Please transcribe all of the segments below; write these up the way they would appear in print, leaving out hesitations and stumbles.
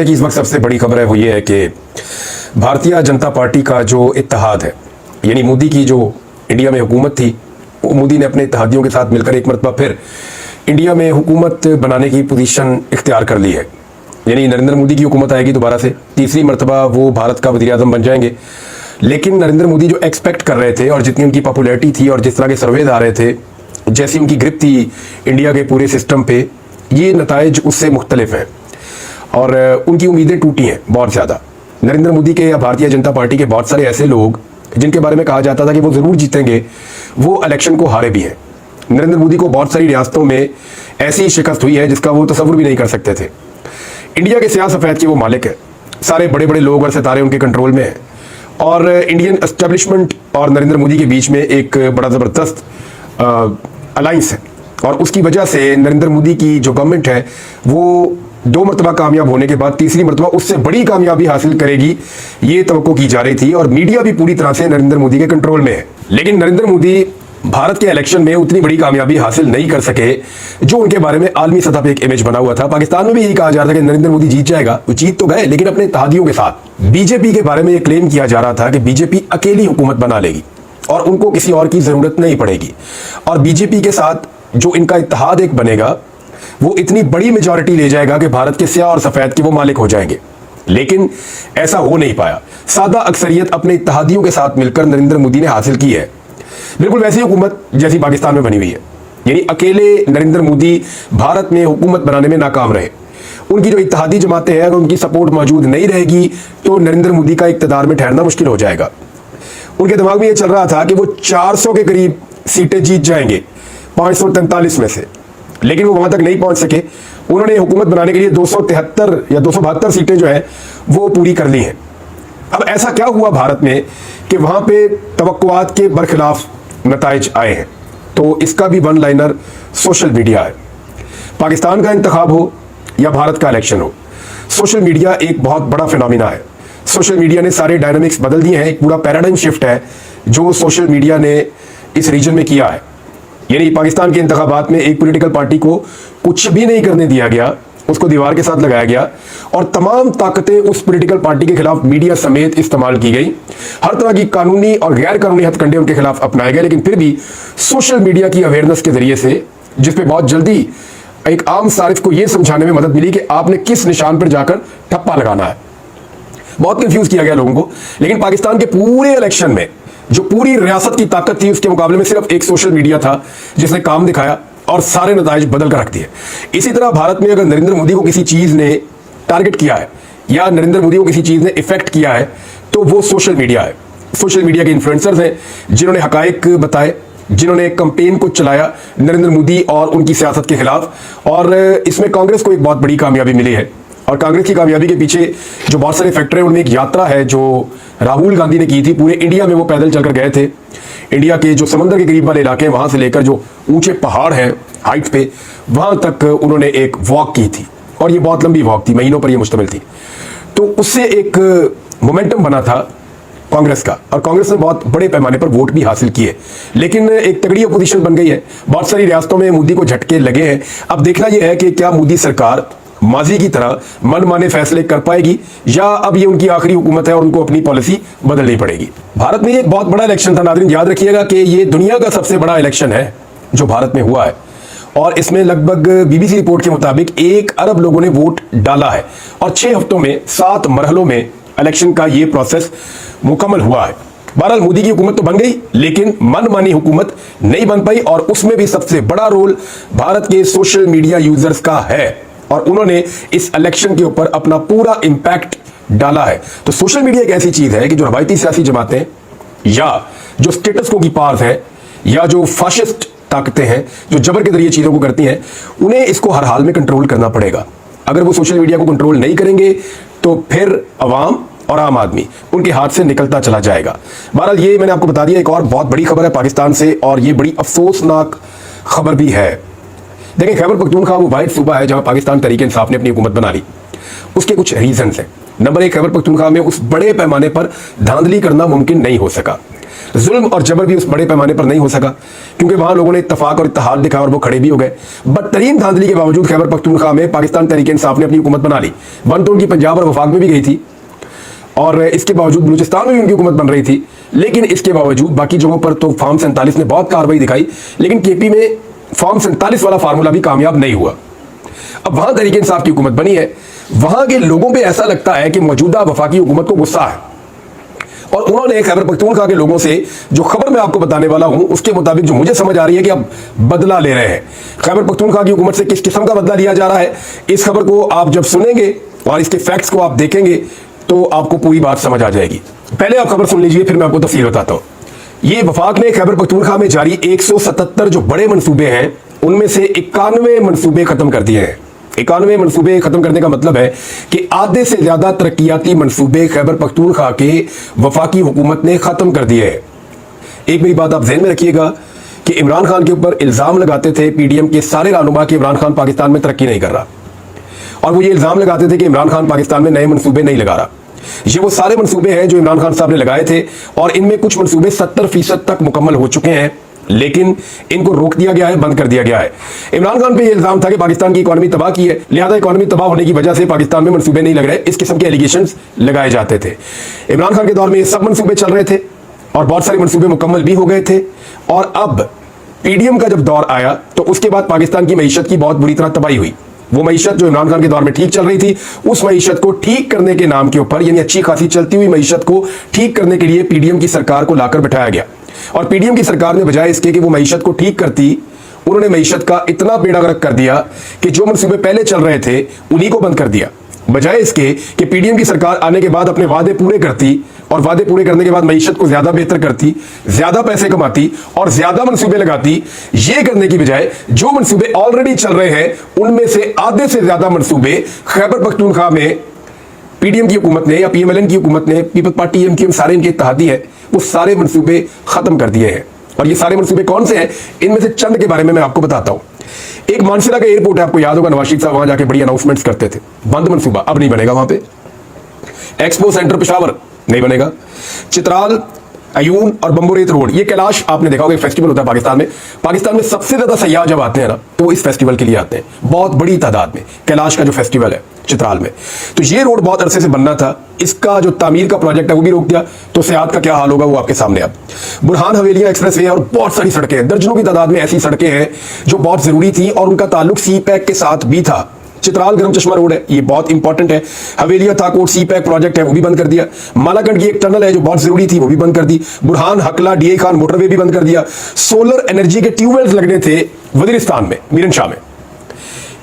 की इस वक्त सबसे बड़ी खबर है वो ये है कि भारतीय जनता पार्टी का जो इत्तेहाद है, यानी मोदी की जो इंडिया में हुकूमत थी, वो मोदी ने अपने इत्तेहादियों के साथ मिलकर एक मरतबा फिर इंडिया में हुकूमत बनाने की पोजीशन इख्तियार कर ली है। यानी नरेंद्र मोदी की हुकूमत आएगी दोबारा से, तीसरी मरतबा वो भारत का वज़ीर आज़म बन जाएंगे। लेकिन नरेंद्र मोदी जो एक्सपेक्ट कर रहे थे और जितनी उनकी पॉपुलैरिटी थी और जिस तरह के सर्वेज आ रहे थे, जैसी उनकी ग्रिप थी इंडिया के पूरे सिस्टम पे, ये नताइज उससे मुख्तलिफ हैं और उनकी उम्मीदें टूटी हैं बहुत ज़्यादा। नरेंद्र मोदी के या भारतीय जनता पार्टी के बहुत सारे ऐसे लोग जिनके बारे में कहा जाता था कि वो ज़रूर जीतेंगे, वो इलेक्शन को हारे भी हैं। नरेंद्र मोदी को बहुत सारी रियासतों में ऐसी शिकस्त हुई है जिसका वो तसव्वुर भी नहीं कर सकते थे। इंडिया के स्याह सफ़ेद के वो मालिक है, सारे बड़े बड़े लोग और सितारे उनके कंट्रोल में हैं और इंडियन एस्टेब्लिशमेंट और नरेंद्र मोदी के बीच में एक बड़ा ज़बरदस्त अलाइंस है और उसकी वजह से नरेंद्र मोदी की जो गवर्नमेंट है वो दो मरतबा कामयाब होने के बाद तीसरी मरतबा उससे बड़ी कामयाबी हासिल करेगी, ये तवक्को की जा रही थी और मीडिया भी पूरी तरह से नरेंद्र मोदी के कंट्रोल में है। लेकिन नरेंद्र मोदी भारत के इलेक्शन में उतनी बड़ी कामयाबी हासिल नहीं कर सके जो उनके बारे में आलमी सतह पे एक इमेज बना हुआ था। पाकिस्तान में भी यही कहा जा रहा था कि नरेंद्र मोदी जीत जाएगा, वो जीत तो गए लेकिन अपने इत्तेहादियों के साथ। बीजेपी के बारे में यह क्लेम किया जा रहा था कि बीजेपी अकेली हुकूमत बना लेगी और उनको किसी और की जरूरत नहीं पड़ेगी और बीजेपी के साथ जो इनका इत्तेहाद एक बनेगा वो इतनी बड़ी मेजॉरिटी ले जाएगा कि भारत के स्याह और सफेद के वो मालिक हो जाएंगे। लेकिन ऐसा हो नहीं पाया। सादा अक्सरियत अपने इत्तेहादियों के साथ मिलकर नरेंद्र मोदी ने हासिल की है, बिल्कुल वैसी हुकूमत जैसी पाकिस्तान में बनी हुई है। यानी अकेले नरेंद्र मोदी भारत में हुकूमत बनाने में नाकाम रहे। उनकी जो इत्तेहादी जमातें हैं, अगर उनकी सपोर्ट मौजूद नहीं रहेगी तो नरेंद्र मोदी का इक़्तिदार में ठहरना मुश्किल हो जाएगा। उनके दिमाग में यह चल रहा था कि वो 400 के करीब सीटें जीत जाएंगे 543 में से, लेकिन वो वहां तक नहीं पहुंच सके। उन्होंने हुकूमत बनाने के लिए 273 या 272 सीटें जो है वो पूरी कर ली हैं। अब ऐसा क्या हुआ भारत में कि वहां पे तवक्कुआत के बरखिलाफ नताइज आए हैं? तो इसका भी वन लाइनर सोशल मीडिया है। पाकिस्तान का इंतखाब हो या भारत का इलेक्शन हो, सोशल मीडिया एक बहुत बड़ा फिनोमिना है। सोशल मीडिया ने सारे डायनामिक्स बदल दिए हैं। एक पूरा पैराडाइम शिफ्ट है जो सोशल मीडिया ने इस रीजन में किया है। यानी पाकिस्तान के इंतखाबात में एक पॉलिटिकल पार्टी को कुछ भी नहीं करने दिया गया, उसको दीवार के साथ लगाया गया और तमाम ताकतें उस पॉलिटिकल पार्टी के खिलाफ मीडिया समेत इस्तेमाल की गई। हर तरह की कानूनी और गैर कानूनी हथकंडे उनके खिलाफ अपनाए गए, लेकिन फिर भी सोशल मीडिया की अवेयरनेस के जरिए से, जिसपे बहुत जल्दी एक आम सारिफ को यह समझाने में मदद मिली कि आपने किस निशान पर जाकर ठप्पा लगाना है, बहुत कंफ्यूज किया गया लोगों को। लेकिन पाकिस्तान के पूरे इलेक्शन में जो पूरी रियासत की ताकत थी उसके मुकाबले में सिर्फ एक सोशल मीडिया था जिसने काम दिखाया और सारे नताइज बदल कर रख दिए। इसी तरह भारत में अगर नरेंद्र मोदी को किसी चीज ने टारगेट किया है या नरेंद्र मोदी को किसी चीज ने इफेक्ट किया है तो वो सोशल मीडिया है। सोशल मीडिया के इन्फ्लुएंसर्स हैं जिन्होंने हकायक बताए, जिन्होंने कैंपेन को चलाया नरेंद्र मोदी और उनकी सियासत के खिलाफ। और इसमें कांग्रेस को एक बहुत बड़ी कामयाबी मिली है और कांग्रेस की कामयाबी के पीछे जो बहुत सारे फैक्टर हैं उनमें एक यात्रा है जो राहुल गांधी ने की थी। पूरे इंडिया में वो पैदल चलकर गए थे। इंडिया के जो समंदर के करीब वाले इलाके हैं वहां से लेकर जो ऊंचे पहाड़ हैं हाइट पे, वहां तक उन्होंने एक वॉक की थी और ये बहुत लंबी वॉक थी, महीनों पर ये मुश्तमिल थी। तो उससे एक मोमेंटम बना था कांग्रेस का और कांग्रेस ने बहुत बड़े पैमाने पर वोट भी हासिल किए। लेकिन एक तगड़ी अपोजिशन बन गई है, बहुत सारी रियासतों में मोदी को झटके लगे हैं। अब देखना यह है कि क्या मोदी सरकार माजी की तरह मनमाने फैसले कर पाएगी या अब ये उनकी आखिरी हुकूमत है और उनको अपनी पॉलिसी बदलनी पड़ेगी। भारत में एक बहुत बड़ा इलेक्शन था नाज़रीन, याद रखिएगा कि ये दुनिया का सबसे बड़ा इलेक्शन है जो भारत में हुआ है और इसमें लगभग बीबीसी रिपोर्ट के मुताबिक 1 अरब लोगों ने वोट डाला है और 6 हफ्तों में 7 मरहलों में इलेक्शन का ये प्रोसेस मुकम्मल हुआ है। बहरहाल मोदी की हुकूमत तो बन गई लेकिन मनमानी हुकूमत नहीं बन पाई और उसमें भी सबसे बड़ा रोल भारत के सोशल मीडिया यूजर्स का है और उन्होंने इस इलेक्शन के ऊपर अपना पूरा इंपैक्ट डाला है। तो सोशल मीडिया एक ऐसी चीज है कि जो रवायती सियासी जमातें या जो स्टेटस को की पार्स है या जो फाशिस्ट ताकतें हैं जो जबर के जरिए चीजों को करती हैं, उन्हें इसको हर हाल में कंट्रोल करना पड़ेगा। अगर वो सोशल मीडिया को कंट्रोल नहीं करेंगे तो फिर अवाम और आम आदमी उनके हाथ से निकलता चला जाएगा। बहरहाल ये मैंने आपको बता दिया। एक और बहुत बड़ी खबर है पाकिस्तान से और ये बड़ी अफसोसनाक खबर भी है। देखिए, खैबर पख्तूनख्वा वो वाहिद सूबा है जहां पाकिस्तान तहरीक इंसाफ ने अपनी हुकूमत बना ली। उसके कुछ रीजंस हैं। नंबर 1, खैबर पख्तूनख्वा में उस बड़े पैमाने पर धांधली करना मुमकिन नहीं हो सका। जुल्म और जबर भी उस बड़े पैमाने पर नहीं हो सका, क्योंकि वहां लोगों ने इत्तेफाक और इत्तेहाद दिखा और वो खड़े भी हो गए। बदतरीन धांधली के बावजूद खैबर पख्तूनख्वा में पाकिस्तान तहरीक इंसाफ ने अपनी हुकूमत बना ली। बन तो उनकी पंजाब और वफाक में भी गई थी, और इसके बावजूद बलूचिस्तान में भी उनकी हुकूमत बन रही थी, लेकिन इसके बावजूद बाकी जगहों पर तो फॉर्म 47 ने बहुत कार्रवाई दिखाई, लेकिन केपी में फॉर्म 47 वाला फार्मूला भी कामयाब नहीं हुआ। अब वहां तहरीक इंसाफ की हुकूमत बनी है, वहां के लोगों पे ऐसा लगता है कि मौजूदा वफाकी हुकूमत को गुस्सा है, और उन्होंने खैबर पख्तूनख्वा के लोगों से जो खबर मैं आपको बताने वाला हूं उसके मुताबिक जो मुझे समझ आ रही है कि अब बदला ले रहे हैं। खैबर पख्तूनख्वा की हुकूमत से किस किस्म का बदला लिया जा रहा है, इस खबर को आप जब सुनेंगे और इसके फैक्ट्स को आप देखेंगे तो आपको पूरी बात समझ आ जाएगी। पहले आप खबर सुन लीजिए, फिर मैं आपको तफसील बताता हूं। ये वफाक ने खैबर पख्तूनख्वा में जारी 177 जो बड़े मंसूबे हैं उनमें से 91 मंसूबे खत्म कर दिए हैं। 91 मंसूबे खत्म करने का मतलब है कि आधे से ज्यादा तरक्याती मंसूबे खैबर पख्तूनख्वा के वफाकी हुकूमत ने खत्म कर दिए हैं। एक मेरी बात आप ध्यान में रखिएगा कि इमरान खान के ऊपर इल्जाम लगाते थे पीडीएम के सारे रहनुमा कि इमरान खान पाकिस्तान में तरक्की नहीं कर रहा, और वो ये इल्जाम लगाते थे कि इमरान खान पाकिस्तान में नए मंसूबे नहीं लगा रहा। ये वो सारे मंसूबे हैं जो इमरान खान साहब ने लगाए थे, और इनमें कुछ मंसूबे 70% तक मुकम्मल हो चुके हैं, लेकिन इनको रोक दिया गया है, बंद कर दिया गया है। इमरान खान पे ये इल्जाम था कि पाकिस्तान की इकोनॉमी तबाह की है, लिहाजा इकोनॉमी तबाह होने की वजह से पाकिस्तान में मंसूबे नहीं लग रहे, इस किस्म के एलिगेशंस लगाए जाते थे। इमरान खान के दौर में ये सब मंसूबे चल रहे थे और बहुत सारे मंसूबे मुकम्मल भी हो गए थे, और अब पीडीएम का जब दौर आया तो उसके बाद पाकिस्तान की मईशत की बहुत बुरी तरह तबाही हुई। वो मईशत जो इमरान खान के दौर में ठीक चल रही थी, उस मईशत को ठीक करने के नाम के ऊपर, यानी अच्छी खासी चलती हुई मईशत को ठीक करने के लिए पीडीएम की सरकार को लाकर बिठाया गया, और पीडीएम की सरकार ने बजाय इसके कि वो मईशत को ठीक करती, उन्होंने मईशत का इतना बेड़ा गर्क कर दिया कि जो मंसूबे पहले चल रहे थे उन्हीं को बंद कर दिया। बजाय इसके कि पीडीएम की सरकार आने के बाद अपने वादे पूरे करती, और वादे पूरे करने के बाद मईशत को ज्यादा बेहतर करती, ज्यादा पैसे कमाती और ज्यादा मंसूबे लगाती, ये करने की बजाय जो मंसूबे ऑलरेडी चल रहे हैं उनमें से आधे से ज्यादा मंसूबे खैबर पख्तूनख्वा में पीडीएम की हुकूमत ने या पीएमएलएन की हुकूमत ने, पीपल्स पार्टी एमक्यूएम सारे इनके इत्तेहादी है, वो सारे मंसूबे खत्म कर दिए हैं। और ये सारे मंसूबे कौन से हैं, इनमें से चंद के बारे में मैं आपको बताता हूं। एक मानसरा का एयरपोर्ट है, आपको याद होगा, नवाज शरीफ साहब वहां जाके बड़ी अनाउंसमेंट्स करते थे, बंद मंसूबा, अब नहीं बनेगा वहां पे। एक्सपो सेंटर पेशावर नहीं बनेगा। चित्राल, अयून और बम्बोरेत रोड, ये कैलाश आपने देखा होगा, फेस्टिवल होता है पाकिस्तान में सबसे ज्यादा सयाह जब आते हैं ना तो वो इस फेस्टिवल के लिए आते हैं, बहुत बड़ी तादाद में। कैलाश का जो फेस्टिवल है चित्राल में, तो ये रोड बहुत अरसे से बनना था, इसका जो तामीर का प्रोजेक्ट है वो भी रोक दिया, तो सेहत का क्या हाल होगा वो आपके सामने। अब बुरहान हवेलियां एक्सप्रेस वे और बहुत सारी सड़कें हैं, दर्जनों की तादाद में ऐसी सड़कें हैं जो बहुत जरूरी थी और उनका ताल्लुक सी पैक के साथ भी था। चित्राल गरम चश्मा रोड है, ये बहुत इंपॉर्टेंट है। हवेलिया थाकोट सी पैक प्रोजेक्ट है, वो भी बंद कर दिया। मालाकंड की एक टनल है जो बहुत जरूरी थी, वो भी बंद कर दी। बुरहान हकला डीए खान मोटरवे भी बंद कर दिया। सोलर एनर्जी के ट्यूबवेल्स लगने थे वजीरिस्तान में, मीरन शाह में,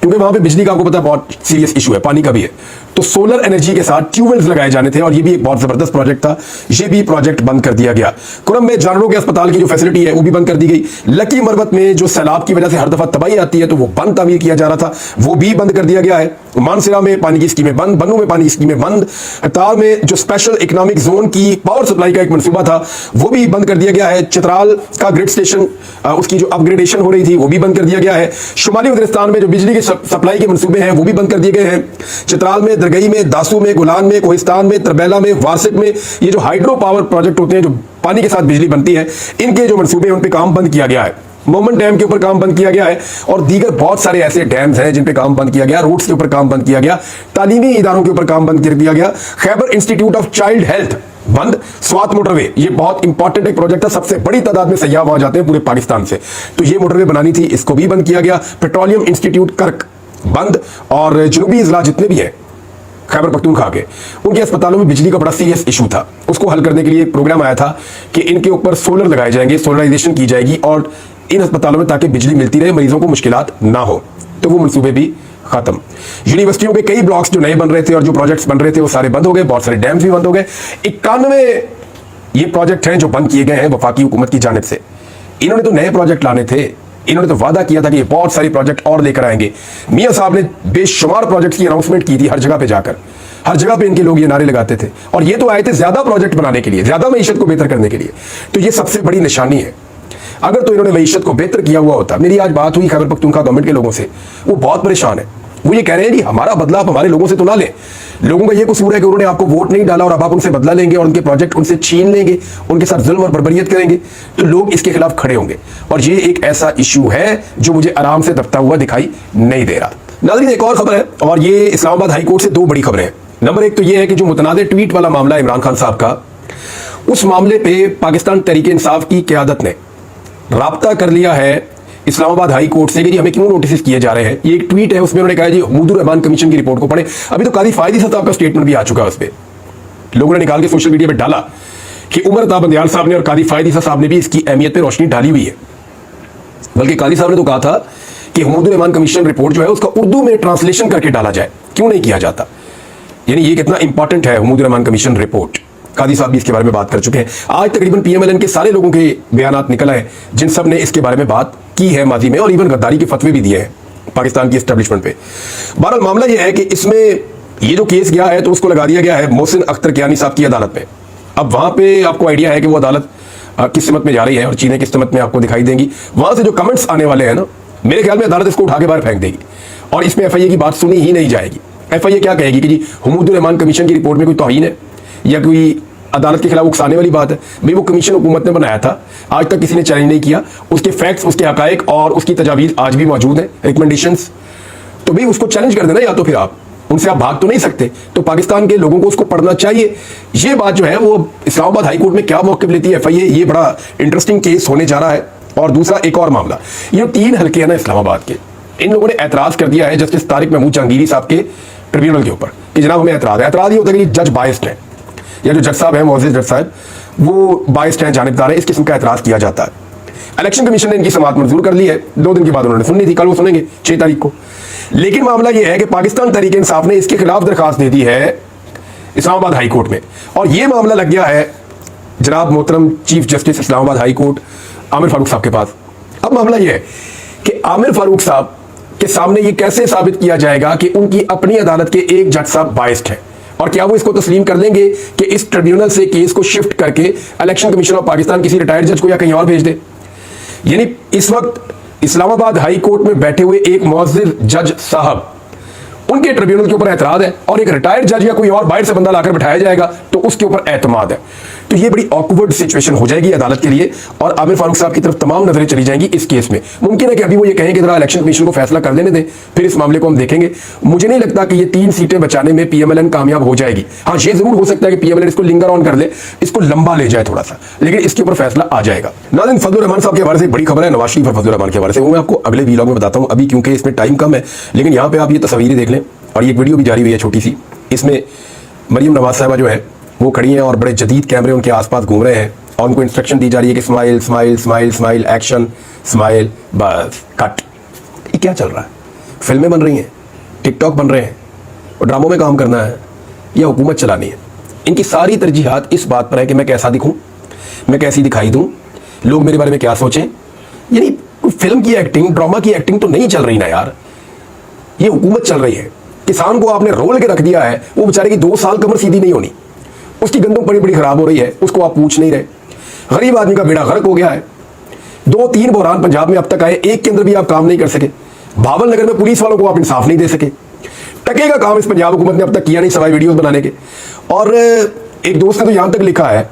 क्योंकि वहां पे बिजली का आपको पता है बहुत सीरियस इशू है, पानी का भी है, तो सोलर एनर्जी के साथ ट्यूबवेल्स लगाए जाने थे, और ये भी एक बहुत जबरदस्त प्रोजेक्ट था, ये भी प्रोजेक्ट बंद कर दिया गया। कुरम में जानवरों के अस्पताल की जो फैसिलिटी है वो भी बंद कर दी गई। लकी मरबत में जो सैलाब की वजह से हर दफा तबाही आती है तो वो बंद तामीर किया जा रहा था, वो भी बंद कर दिया गया है। मानसरा में पानी की स्कीमें बंद, बनू में पानी की स्कीमें बंद। ताल में जो स्पेशल इकोनॉमिक जोन की पावर सप्लाई का एक मनसूबा था वो भी बंद कर दिया गया है। चित्राल का ग्रिड स्टेशन, उसकी जो अपग्रेडेशन हो रही थी वो भी बंद कर दिया गया है। शुमाली वजीरिस्तान में जो बिजली की सप्लाई के मनसूबे हैं वो भी बंद कर दिए गए हैं। चित्राल में, दरगई में, दासू में, गुलान में, कोहिस्तान में, तरबेला में, वारसिक में, ये जो हाइड्रो पावर प्रोजेक्ट होते हैं जो पानी के साथ बिजली बनती है, इनके जो मंसूबे हैं उन पे काम बंद किया गया है। मोमन डैम के ऊपर काम बंद किया गया है, और दीगर बहुत सारे ऐसे डैम्स हैं जिन पे काम बंद किया गया। रोड्स के ऊपर काम बंद किया गया, तालीमी इदारों के ऊपर काम बंद कर दिया गया। Khyber institute of child health बंद। स्वात मोटरवे, ये बहुत इंपॉर्टेंट एक प्रोजेक्ट था, सबसे बड़ी तादाद में सयाह वहां जाते हैं पूरे पाकिस्तान से, तो ये मोटरवे बनानी थी, इसको भी बंद किया गया। पेट्रोलियम इंस्टीट्यूट कर्क बंद, और जनूबी इजला जितने भी है खैबर पख्तूनख्वा के, उनके अस्पतालों में बिजली का बड़ा सीरियस इशू था, उसको हल करने के लिए एक प्रोग्राम आया था कि इनके ऊपर सोलर लगाए जाएंगे, सोलराइजेशन की जाएगी, और इन अस्पतालों में ताकि बिजली मिलती रहे, मरीजों को मुश्किलात ना हो, तो वो मंसूबे भी खत्म। यूनिवर्सिटियों के कई ब्लॉक्स जो नए बन रहे थे और जो प्रोजेक्ट्स बन रहे थे वो सारे बंद हो गए, बहुत सारे डैम्स भी बंद हो गए। 91 ये प्रोजेक्ट हैं जो बंद किए गए हैं वफाकी हुकूमत की जानिब से। इन्होंने तो नए प्रोजेक्ट लाने थे, इन्होंने तो वादा किया था कि ये बहुत सारे प्रोजेक्ट और लेकर आएंगे। मियां साहब ने बेशुमार प्रोजेक्ट की अनाउंसमेंट की थी, हर जगह पे जाकर, हर जगह पे इनके लोग ये नारे लगाते थे, और ये तो आए थे ज्यादा प्रोजेक्ट बनाने के लिए, ज्यादा मईशत को बेहतर करने के लिए। तो ये सबसे बड़ी निशानी है। अगर तो इन्होंने मईशत को बेहतर किया हुआ होता, मेरी आज बात हुई खैबर पख्तूनख्वा गवर्नमेंट के लोगों से, वो बहुत परेशान है, वो ये कह रहे हैं कि हमारा बदला आप हमारे लोगों से तो ना लें। लोगों का ये कसूर है कि उन्होंने आपको वोट नहीं डाला और अब आप उनसे बदला लेंगे और उनके प्रोजेक्ट उनसे छीन लेंगे, उनके साथ जुल्म और बर्बरियत करेंगे, तो लोग इसके खिलाफ खड़े होंगे। और ये एक ऐसा इशू है जो मुझे आराम से दबता हुआ दिखाई नहीं दे रहा। नाज़रीन, एक और खबर है और ये इस्लामाबाद हाई कोर्ट से दो बड़ी खबरें हैं। नंबर एक तो ये है कि जो मुतनाज़ ट्वीट वाला मामला इमरान खान साहब का, उस मामले पे पाकिस्तान तहरीक इंसाफ की क़यादत ने राब्ता कर लिया है इस्लामाबाद हाई कोर्ट से कि जी हमें क्यों नोटिस किए जा रहे हैं। ये एक ट्वीट है, उसमें उन्होंने कहा जी हमीदुर रहमान कमीशन की रिपोर्ट को पढ़े। अभी तो कादी फायदी साहब का स्टेटमेंट भी आ चुका है, उस पर लोगों ने निकाल के सोशल मीडिया पर डाला कि उमर अता बंदियाल साहब ने और कादी फायदी साहब ने भी इसकी अहमियत पर रोशनी डाली हुई है। बल्कि कादी साहब ने तो कहा था कि हमीदुर रहमान कमीशन रिपोर्ट जो है उसका उर्दू में ट्रांसलेशन करके डाला जाए, क्यों नहीं किया जाता। यानी ये कितना इंपॉर्टेंट है हमीदुर रहमान कमीशन रिपोर्ट। कादी साहब भी इसके बारे में बात कर चुके हैं। आज तकरीबन पीएमएलएन के सारे लोगों के बयानात निकल आए जिन सब ने इसके बारे में बात की है माजी में, और इवन गद्दारी के फतवे भी दिए हैं पाकिस्तान की एस्टेब्लिशमेंट पे। बहरहाल मामला यह है कि इसमें ये जो केस गया है तो उसको लगा दिया गया है मोहसिन अख्तर कियानी साहब की अदालत में। अब वहां पे आपको आइडिया है कि वो अदालत किस समत में जा रही है और चीजें किस समत में आपको दिखाई देंगी। वहां से जो कमेंट्स आने वाले हैं ना, मेरे ख्याल में अदालत इसको उठा के बाहर फेंक देगी और इसमें एफआईए की बात सुनी ही नहीं जाएगी। एफआईए क्या कहेगी कि जी हमीदुर रहमान कमीशन की रिपोर्ट में कोई तौहीन है या कोई अदालत के खिलाफ उकसाने वाली बात है। भाई वो कमीशन हुकूमत ने बनाया था, आज तक किसी ने चैलेंज नहीं किया। उसके फैक्ट्स, उसके हकायक और उसकी तजावीज़ आज भी मौजूद हैं, रिकमेंडेशंस। तो भाई उसको चैलेंज कर देना, या तो फिर आप उनसे आप भाग तो नहीं सकते। तो पाकिस्तान के लोगों को उसको पढ़ना चाहिए। ये बात जो है वो इस्लामाबाद हाई कोर्ट में क्या मौक़िफ़ लेती है एफआईए, ये बड़ा इंटरेस्टिंग केस होने जा रहा है। और दूसरा एक और मामला, ये 3 हल्के हैं ना इस्लामाबाद के, इन लोगों ने एतराज़ कर दिया है जस्टिस तारिक महमूद जहांगीरी साहब के ट्रिब्यूनल के ऊपर कि जनाब हमें एतराज़ है। एतराज़ ये होता है कि जज बायस्ड है, या जो जज साहब है मोअज़्ज़िज़ जज साहब वो बायस्ड हैं, जानिबदार है, इस किस्म का एतराज़ किया जाता है। इलेक्शन कमीशन ने इनकी समाअत मंजूर कर ली है, 2 दिन के बाद उन्होंने सुननी थी, कल वो सुनेंगे 6 तारीख को। लेकिन मामला यह है कि पाकिस्तान तहरीक इंसाफ ने इसके खिलाफ दरखास्त दे दी है इस्लामाबाद हाई कोर्ट में, और यह मामला लग गया है जनाब मोहतरम chief justice Islamabad high court Aamir Farooq साहब के पास। अब मामला यह है कि आमिर फारूक साहब के सामने ये कैसे साबित किया जाएगा कि उनकी अपनी अदालत के एक जज साहब बायस्ड है, और क्या वो इसको तस्लीम कर लेंगे कि इस ट्रिब्यूनल से केस को शिफ्ट करके इलेक्शन कमीशन ऑफ पाकिस्तान किसी रिटायर्ड जज को या कहीं और भेज दे। यानी इस वक्त इस्लामाबाद हाई कोर्ट में बैठे हुए एक मुअज़्ज़िज़ जज साहब, उनके ट्रिब्यूनल के ऊपर एतराज है, और एक रिटायर्ड जज या कोई और बाहर से बंदा लाकर बिठाया जाएगा तो उसके ऊपर एतमाद है। तो ये बड़ी ऑकवर्ड सिचुएशन हो जाएगी अदालत के लिए, और आमिर फारूक साहब की तरफ तमाम नजरें चली जाएंगी इस केस में। मुमकिन है कि अभी वो ये कहें कि जरा इलेक्शन कमीशन को फैसला कर लेने दें, फिर इस मामले को हम देखेंगे। मुझे नहीं लगता कि ये 3 सीटें बचाने में पीएमएलएन कामयाब हो जाएगी। हाँ, ये जरूर हो सकता है कि पीएमएलएन इसको लिंगर ऑन कर ले, इसको लंबा ले जाए थोड़ा सा, लेकिन इसके ऊपर फैसला आ जाएगा। नाज़रीन, फजलुर रहमान साहब के हवाले से बड़ी खबर है, नवाज शरीफ और फजलुर रहमान के हवाले से, वो मैं आपको अगले वीलॉग में बताता हूँ अभी, क्योंकि इसमें टाइम कम है। लेकिन यहाँ पे आप ये तस्वीरें देख लें, और ये वीडियो भी जारी हुई है छोटी सी, इसमें मरियम नवाज साहबा जो है वो खड़ी हैं और बड़े जदीद कैमरे उनके आसपास घूम रहे हैं, और उनको इंस्ट्रक्शन दी जा रही है कि smile smile smile smile, action, smile, बस कट। ये क्या चल रहा है? फिल्में बन रही हैं, टिकटॉक बन रहे हैं, और ड्रामों में काम करना है या हुकूमत चलानी है? इनकी सारी तरजीहात इस बात पर है कि मैं कैसा दिखूं, मैं कैसी दिखाई दूं, लोग मेरे बारे में क्या सोचें। यानी फिल्म की एक्टिंग, ड्रामा की एक्टिंग तो नहीं चल रही ना यार, ये हुकूमत चल रही है। किसान को आपने रोल के रख दिया है, वो बेचारे की 2 साल कमर सीधी नहीं होनी, उसकी गंदम बड़ी बड़ी खराब हो रही है, उसको आप पूछ नहीं रहे। गरीब आदमी का बेड़ा गर्क हो गया है। 2-3 बहरान पंजाब में अब तक आए, एक के अंदर भी आप काम नहीं कर सके। भावल नगर में पुलिस वालों को आप इंसाफ नहीं दे सके। टके का काम इस पंजाब हुकूमत ने अब तक किया नहीं, सवाई वीडियोस बनाने के। और एक दोस्त ने तो यहां तक लिखा है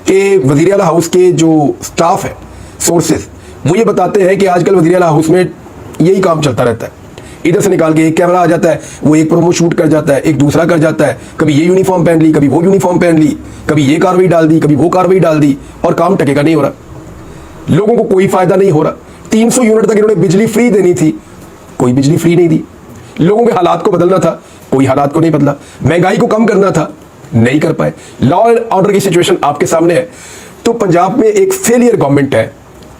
कि वज़ीर आला हाउस के जो स्टाफ है, सोर्सेज, वो ये बताते हैं कि आजकल वज़ीर आला हाउस में यही काम चलता रहता है। इधर से निकाल के एक कैमरा आ जाता है, वो एक प्रोमो शूट कर जाता है, एक दूसरा कर जाता है, कभी ये यूनिफॉर्म पहन ली, कभी वो यूनिफॉर्म पहन ली, कभी ये कार्रवाई डाल दी, कभी वो कार्रवाई डाल दी, और काम टके का नहीं हो रहा। लोगों को कोई फायदा नहीं हो रहा। 300 यूनिट तक इन्होंने बिजली फ्री देनी थी, कोई बिजली फ्री नहीं दी। लोगों के हालात को बदलना था, कोई हालात को नहीं बदला। महंगाई को कम करना था, नहीं कर पाए। लॉ एंड ऑर्डर की सिचुएशन आपके सामने है। तो पंजाब में एक फेलियर गवर्नमेंट है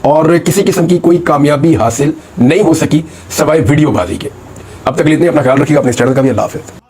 और किसी किस्म की कोई कामयाबी हासिल नहीं हो सकी सवाए वीडियोबाजी के। अब तक इतने, अपना ख्याल रखिएगा, अपने चैनल का भी। अल्लाह हाफ़िज़।